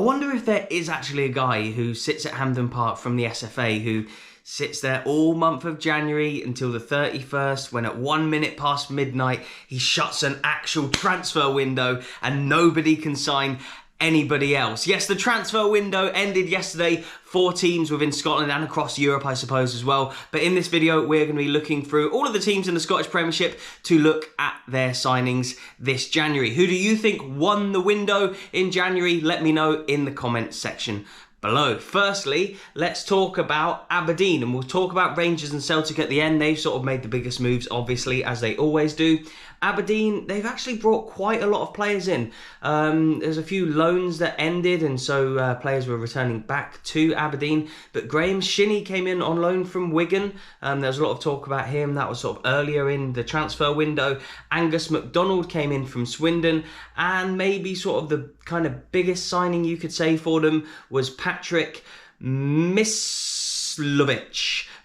wonder if there is actually a guy who sits at Hampden Park from the SFA who sits there all month of January until the 31st, when at 1 minute past midnight, he shuts an actual transfer window and nobody can sign anybody else. Yes, the transfer window ended yesterday for teams within Scotland and across Europe, I suppose, as well. But in this video, we're going to be looking through all of the teams in the Scottish Premiership to look at their signings this January. Who do you think won the window in January? Let me know in the comments section below. Firstly, let's talk about Aberdeen, and we'll talk about Rangers and Celtic at the end. They've sort of made the biggest moves, obviously, as they always do. Aberdeen, they've actually brought quite a lot of players in. There's a few loans that ended, and so players were returning back to Aberdeen. But Graham Shinney came in on loan from Wigan. There was a lot of talk about him. That was sort of earlier in the transfer window. Angus MacDonald came in from Swindon. And maybe sort of the kind of biggest signing you could say for them was Patrick Myslovic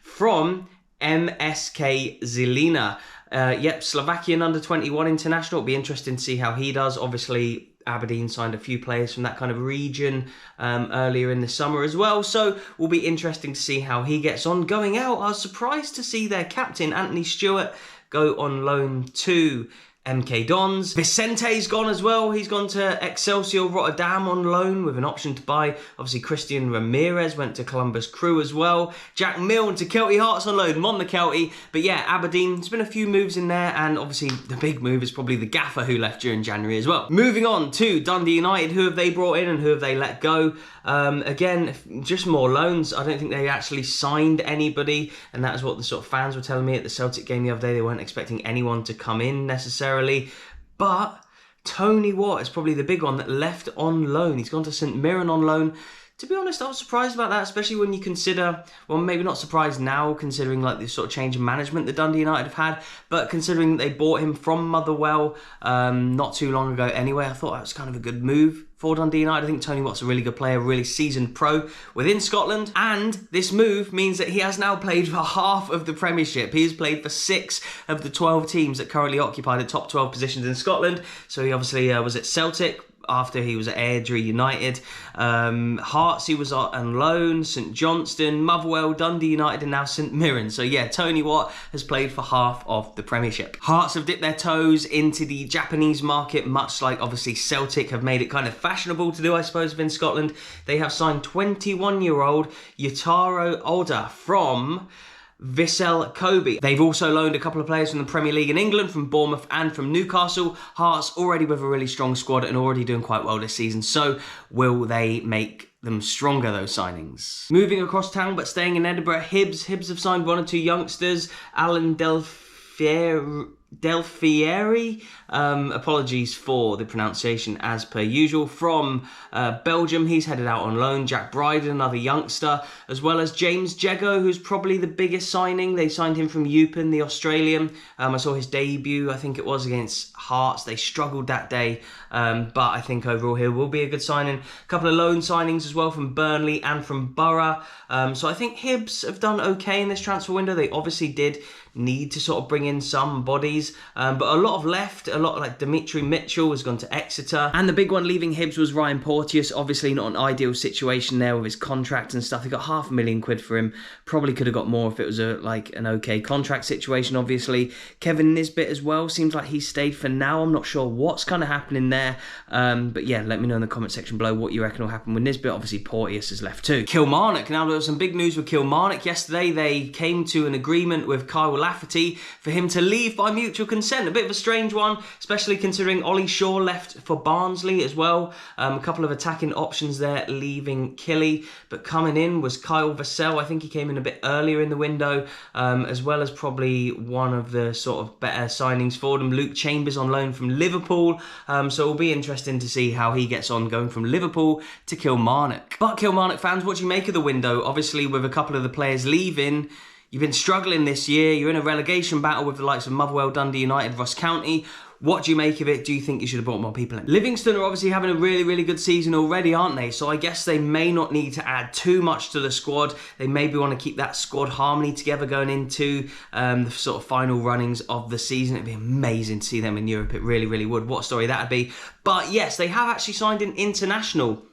from MSK Žilina. Slovakian under-21 international. It'll be interesting to see how he does. Obviously, Aberdeen signed a few players from that kind of region earlier in the summer as well. So, will be interesting to see how he gets on. Going out, I was surprised to see their captain, Anthony Stewart, go on loan to MK Dons. Vicente's gone as well. He's gone to Excelsior Rotterdam on loan with an option to buy. Obviously, Christian Ramirez went to Columbus Crew as well. Jack Milne to Kelty Hearts on loan. Mon the Kelty. But yeah, Aberdeen, there's been a few moves in there. And obviously, the big move is probably the gaffer who left during January as well. Moving on to Dundee United. Who have they brought in and who have they let go? Again, just more loans. I don't think they actually signed anybody. And that is what the sort of fans were telling me at the Celtic game the other day. They weren't expecting anyone to come in necessarily. But Tony Watt is probably the big one that left on loan. He's gone to St Mirren on loan. To be honest, I was surprised about that, especially when you consider, well, maybe not surprised now, considering like this sort of change in management that Dundee United have had, but considering that they bought him from Motherwell not too long ago anyway, I thought that was kind of a good move for Dundee United. I think Tony Watt's a really good player, really seasoned pro within Scotland, and this move means that he has now played for half of the Premiership. He has played for 6 of the 12 teams that currently occupy the top 12 positions in Scotland. So he obviously was at Celtic after he was at Airdrie United. Hearts, he was on loan, St Johnstone, Motherwell, Dundee United, and now St Mirren. So yeah, Tony Watt has played for half of the Premiership. Hearts have dipped their toes into the Japanese market, much like obviously Celtic have made it kind of fashionable to do, I suppose, within Scotland. They have signed 21-year-old Yutaro Oda from Vissel Kobe. They've also loaned a couple of players from the Premier League in England, from Bournemouth and from Newcastle. Hearts already with a really strong squad and already doing quite well this season. So will they make them stronger, those signings? Moving across town but staying in Edinburgh, Hibs. Hibs have signed 1 or 2 youngsters. Alan Delfieri, apologies for the pronunciation as per usual, from Belgium. He's headed out on loan. Jack Bryden, another youngster, as well as James Jego, who's probably the biggest signing. They signed him from Eupen, the Australian. I saw his debut, I think it was against Hearts. They struggled that day, but I think overall here will be a good signing. A couple of loan signings as well from Burnley and from Borough. So I think Hibs have done okay in this transfer window. They obviously did need to sort of bring in some bodies, but a lot of left. A lot like Dimitri Mitchell has gone to Exeter, and the big one leaving Hibs was Ryan Porteous. Obviously not an ideal situation there with his contract and stuff. They got £500,000 for him. Probably could have got more if it was an okay contract situation. Obviously Kevin Nisbet as well, seems like he stayed for now. I'm not sure what's kind of happening there, but yeah, let me know in the comment section below what you reckon will happen with Nisbet. Obviously Porteous has left too. Kilmarnock, now there was some big news with Kilmarnock yesterday. They came to an agreement with Kyle Lafferty for him to leave by mutual consent. A bit of a strange one, especially considering Ollie Shaw left for Barnsley as well. A couple of attacking options there, leaving Killy, but coming in was Kyle Vassell. I think he came in a bit earlier in the window, as well as probably one of the sort of better signings for them. Luke Chambers on loan from Liverpool, so it'll be interesting to see how he gets on going from Liverpool to Kilmarnock. But Kilmarnock fans, what do you make of the window? Obviously with a couple of the players leaving, you've been struggling this year. You're in a relegation battle with the likes of Motherwell, Dundee United, Ross County. What do you make of it? Do you think you should have brought more people in? Livingston are obviously having a really, really good season already, aren't they? So I guess they may not need to add too much to the squad. They maybe want to keep that squad harmony together going into the sort of final runnings of the season. It'd be amazing to see them in Europe. It really, really would. What a story that'd be. But yes, they have actually signed an international.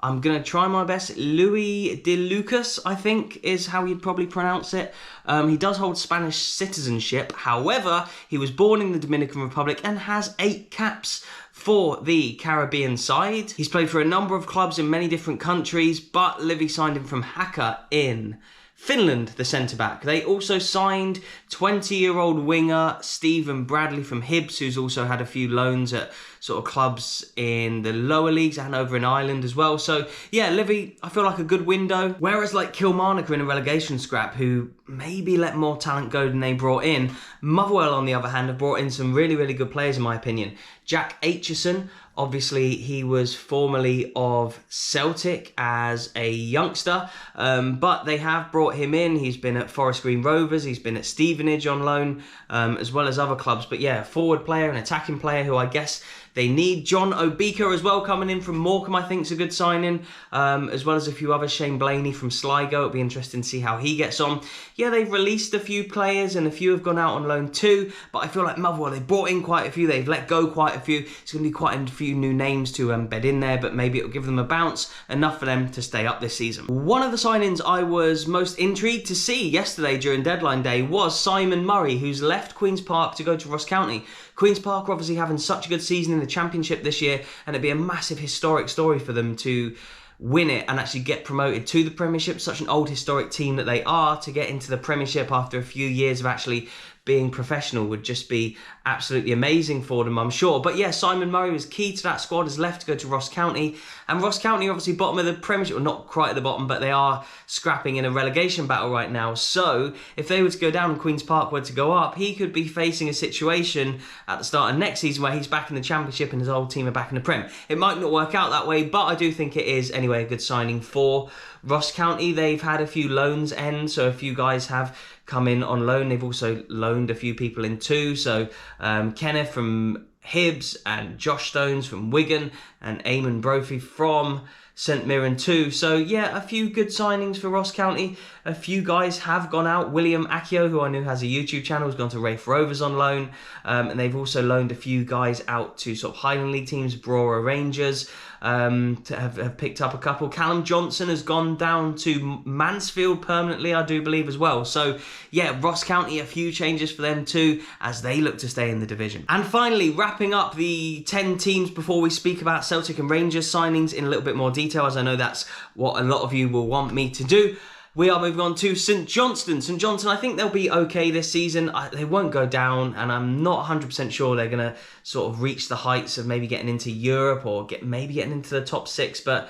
I'm going to try my best. Louis de Lucas, I think, is how you'd probably pronounce it. He does hold Spanish citizenship. However, he was born in the Dominican Republic and has 8 caps for the Caribbean side. He's played for a number of clubs in many different countries, but Livy signed him from Haka in Finland, the centre-back. They also signed 20-year-old winger Stephen Bradley from Hibs, who's also had a few loans at sort of clubs in the lower leagues and over in Ireland as well. So, yeah, Livy, I feel like a good window. Whereas, like, Kilmarnock are in a relegation scrap, who maybe let more talent go than they brought in. Motherwell, on the other hand, have brought in some really, really good players, in my opinion. Jack Aitchison, obviously, he was formerly of Celtic as a youngster, but they have brought him in. He's been at Forest Green Rovers, he's been at Stevenage on loan, as well as other clubs. But yeah, forward player, an attacking player who I guess they need. John Obika as well, coming in from Morecambe, I think is a good signing, as well as a few others. Shane Blaney from Sligo, it'll be interesting to see how he gets on. Yeah, they've released a few players and a few have gone out on loan too, but I feel like Motherwell, they've brought in quite a few, they've let go quite a few. It's going to be quite a few new names to bed in there, but maybe it'll give them a bounce, enough for them to stay up this season. One of the signings I was most intrigued to see yesterday during deadline day was Simon Murray, who's left Queen's Park to go to Ross County. Queen's Park are obviously having such a good season in the Championship this year, and it'd be a massive historic story for them to win it and actually get promoted to the Premiership. Such an old historic team that they are, to get into the Premiership after a few years of actually being professional would just be absolutely amazing for them, I'm sure. But yeah, Simon Murray was key to that squad, has left to go to Ross County. And Ross County are obviously bottom of the Premiership, well, not quite at the bottom, but they are scrapping in a relegation battle right now. So if they were to go down and Queen's Park were to go up, he could be facing a situation at the start of next season where he's back in the Championship and his old team are back in the Prem. It might not work out that way, but I do think it is, anyway, a good signing for Ross County. They've had a few loans end, so a few guys have come in on loan. They've also loaned a few people in too. So Kenneth from Hibs and Josh Stones from Wigan and Eamon Brophy from St Mirren too. So yeah, a few good signings for Ross County. A few guys have gone out. William Akio, who I know has a YouTube channel, has gone to Raith Rovers on loan. And they've also loaned a few guys out to sort of Highland League teams, Brora Rangers, to have picked up a couple. Callum Johnson has gone down to Mansfield permanently, I do believe, as well. So yeah, Ross County, a few changes for them too, as they look to stay in the division. And finally, wrapping up the 10 teams before we speak about Celtic and Rangers signings in a little bit more detail, as I know that's what a lot of you will want me to do. We are moving on to St Johnstone. St Johnstone, I think they'll be okay this season. They won't go down, and I'm not 100% sure they're going to sort of reach the heights of maybe getting into Europe or maybe getting into the top 6. But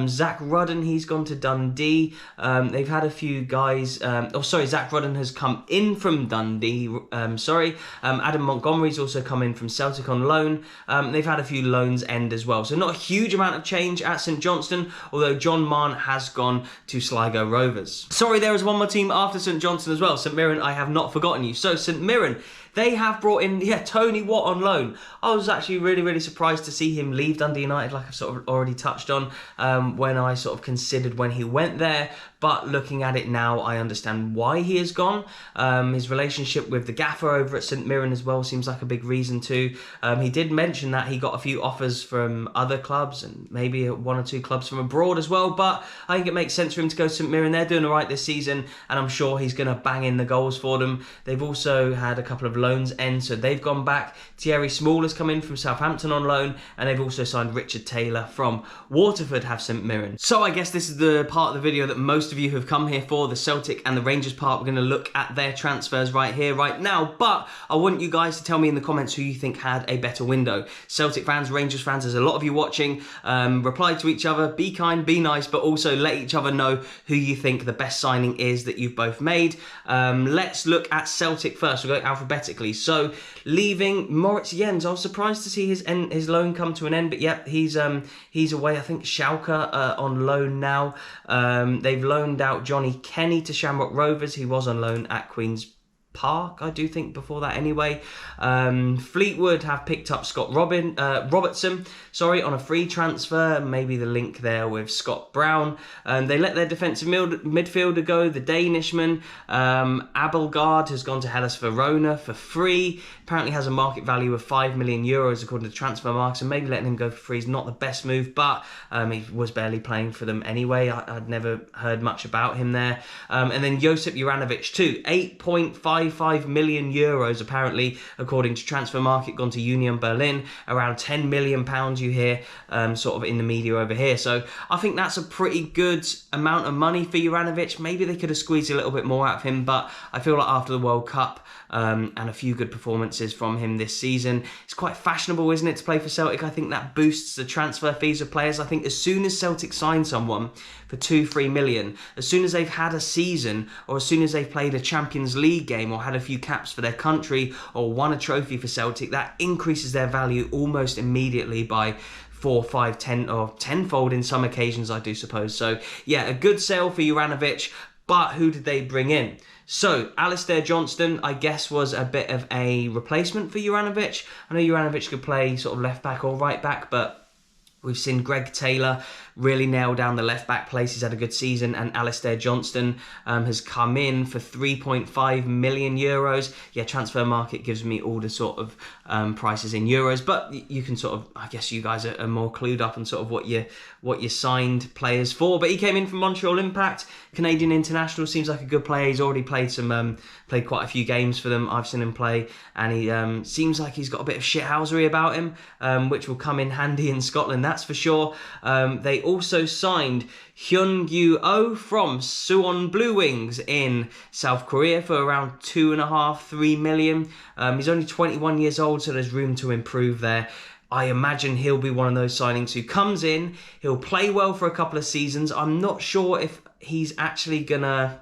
Zach Rudden, he's gone to Dundee. They've had a few guys. Zach Rudden has come in from Dundee. Adam Montgomery's also come in from Celtic on loan. They've had a few loans end as well. So not a huge amount of change at St Johnstone, although John Mahon has gone to Sligo Rovers. Sorry, there is one more team after St Johnstone as well. St Mirren, I have not forgotten you. So St Mirren, they have brought in, Tony Watt on loan. I was actually really, really surprised to see him leave Dundee United, like I've sort of already touched on, when I sort of considered when he went there. But looking at it now, I understand why he has gone. His relationship with the gaffer over at St Mirren as well seems like a big reason too. He did mention that he got a few offers from other clubs and maybe 1 or 2 clubs from abroad as well. But I think it makes sense for him to go to St Mirren. They're doing all right this season, and I'm sure he's going to bang in the goals for them. They've also had a couple of loans end, so they've gone back. Thierry Small has come in from Southampton on loan, and they've also signed Richard Taylor from Waterford, have St Mirren. So I guess this is the part of the video that most of you have come here for, the Celtic and the Rangers part. We're going to look at their transfers right here, right now, but I want you guys to tell me in the comments who you think had a better window. Celtic fans, Rangers fans, there's a lot of you watching. Reply to each other, be kind, be nice, but also let each other know who you think the best signing is that you've both made. Let's look at Celtic first. We'll go alphabetically. So leaving Moritz Jens, I was surprised to see his loan come to an end, but yep, he's away. I think Schalke on loan now. They've loaned out Johnny Kenny to Shamrock Rovers. He was on loan at Queen's Park, I do think, before that anyway. Fleetwood have picked up Scott Robertson, on a free transfer. Maybe the link there with Scott Brown. They let their defensive midfielder go, the Danishman. Abelgard has gone to Hellas Verona for free. Apparently has a market value of €5 million according to transfer marks, and maybe letting him go for free is not the best move, but he was barely playing for them anyway. I'd never heard much about him there. And then Josip Juranovic too, €8.55 million apparently, according to transfer market, gone to Union Berlin. Around £10 million you hear sort of in the media over here. So I think that's a pretty good amount of money for Juranovic. Maybe they could have squeezed a little bit more out of him, but I feel like after the World Cup and a few good performances from him this season, it's quite fashionable, isn't it, to play for Celtic? I think that boosts the transfer fees of players. I think as soon as Celtic sign someone for 2-3 million, as soon as they've had a season, or as soon as they've played a Champions League game, or had a few caps for their country, or won a trophy for Celtic, that increases their value almost immediately by 4, 5, 10 or tenfold in some occasions, I do suppose. So yeah, a good sale for Juranovic. But who did they bring in? So, Alistair Johnston, I guess, was a bit of a replacement for Juranovic. I know Juranovic could play sort of left back or right back, but we've seen Greg Taylor really nail down the left back place. He's had a good season, and Alistair Johnston has come in for €3.5 million. Yeah, transfer market gives me all the sort of prices in euros, but you can sort of, I guess you guys are more clued up on sort of what you signed players for. But he came in from Montreal Impact, Canadian international, seems like a good player. He's already played played quite a few games for them. I've seen him play, and he seems like he's got a bit of shithousery about him, which will come in handy in Scotland, that's for sure. They also signed Hyeon-gyu Oh from Suwon Blue Wings in South Korea for around $2.5-3 million. He's only 21 years old, so there's room to improve there. I imagine he'll be one of those signings who comes in, he'll play well for a couple of seasons. I'm not sure if he's actually gonna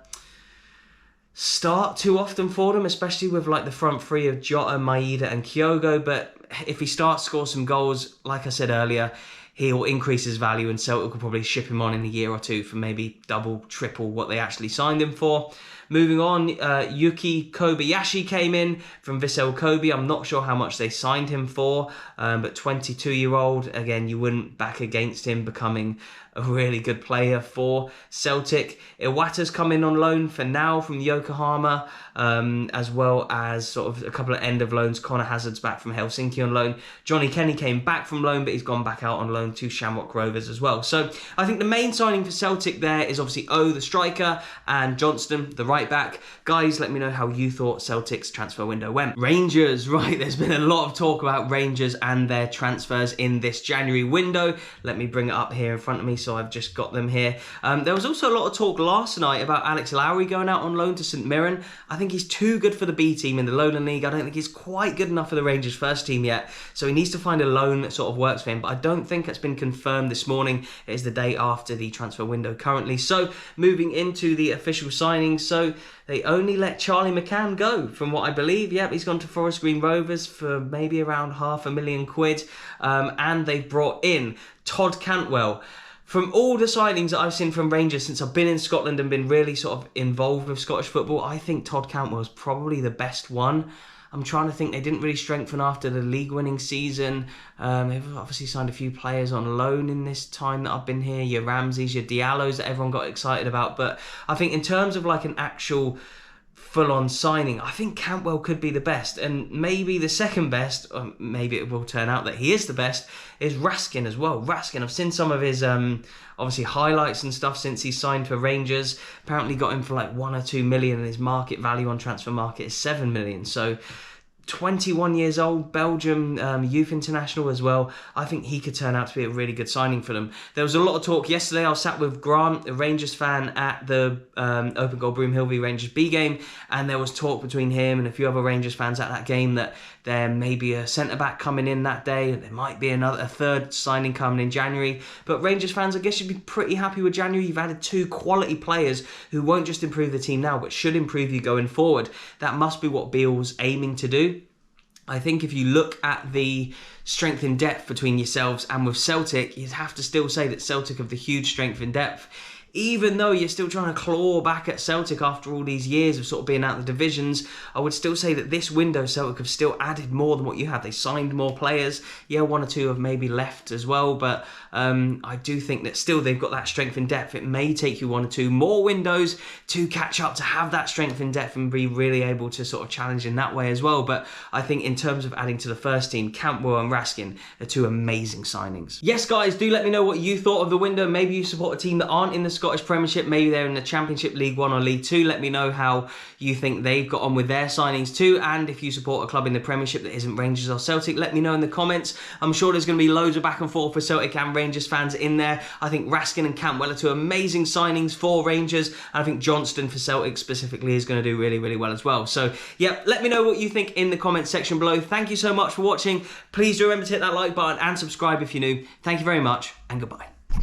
start too often for them, especially with like the front three of Jota, Maeda and Kyogo, but if he starts to score some goals, like I said earlier, he'll increase his value, and Celtic will probably ship him on in a year or two for maybe double, triple what they actually signed him for. Moving on, Yuki Kobayashi came in from Vissel Kobe. I'm not sure how much they signed him for, but 22-year-old, again, you wouldn't back against him becoming a really good player for Celtic. Iwata's come in on loan for now from Yokohama, as well as sort of a couple of end of loans. Connor Hazard's back from Helsinki on loan. Johnny Kenny came back from loan, but he's gone back out on loan to Shamrock Rovers as well. So I think the main signing for Celtic there is obviously Oh, the striker, and Johnston, the right back. Guys, let me know how you thought Celtic's transfer window went. Rangers, right, there's been a lot of talk about Rangers and their transfers in this January window. Let me bring it up here in front of me, so I've just got them here. There was also a lot of talk last night about Alex Lowry going out on loan to St Mirren. I think he's too good for the B team in the Lowland League. I don't think he's quite good enough for the Rangers first team yet, so he needs to find a loan that sort of works for him, but I don't think it's been confirmed this morning. It is the day after the transfer window currently. So moving into the official signings, so they only let Charlie McCann go, from what I believe. Yep, he's gone to Forest Green Rovers for maybe around £500,000, and they've brought in Todd Cantwell. From all the signings that I've seen from Rangers since I've been in Scotland and been really sort of involved with Scottish football, I think Todd Cantwell is probably the best one. I'm trying to think, they didn't really strengthen after the league-winning season. They've obviously signed a few players on loan in this time that I've been here. Your Ramseys, your Diallos that everyone got excited about. But I think in terms of like an actual full-on signing, I think Cantwell could be the best. And maybe the second best, or maybe it will turn out that he is the best, is Raskin as well. Raskin, I've seen some of his obviously highlights and stuff since he signed for Rangers. Apparently got him for like 1 or 2 million, and his market value on transfer market is 7 million. So 21 years old, Belgium youth international as well. I think he could turn out to be a really good signing for them. There was a lot of talk yesterday. I was sat with Grant, a Rangers fan, at the Open Goal Broomhill v Rangers B game, and there was talk between him and a few other Rangers fans at that game that there may be a centre-back coming in that day. There might be a third signing coming in January. But Rangers fans, I guess you'd be pretty happy with January. You've added 2 quality players who won't just improve the team now, but should improve you going forward. That must be what Beale's aiming to do. I think if you look at the strength in depth between yourselves and with Celtic, you'd have to still say that Celtic have the huge strength in depth even though you're still trying to claw back at Celtic after all these years of sort of being out of the divisions, I would still say that this window Celtic have still added more than what you had. They signed more players. Yeah, one or two have maybe left as well, but I do think that still they've got that strength in depth. It may take you one or two more windows to catch up, to have that strength in depth and be really able to sort of challenge in that way as well. But I think in terms of adding to the first team, Cantwell and Raskin are two amazing signings. Yes, guys, do let me know what you thought of the window. Maybe you support a team that aren't in the Scottish Premiership. Maybe they're in the Championship, League One or League Two. Let me know how you think they've got on with their signings too. And if you support a club in the Premiership that isn't Rangers or Celtic, let me know in the comments. I'm sure there's going to be loads of back and forth for Celtic and Rangers fans in there. I think Raskin and Cantwell are two amazing signings for Rangers. And I think Johnstone for Celtic specifically is going to do really, really well as well. So, yeah, let me know what you think in the comments section below. Thank you so much for watching. Please do remember to hit that like button and subscribe if you're new. Thank you very much, and goodbye.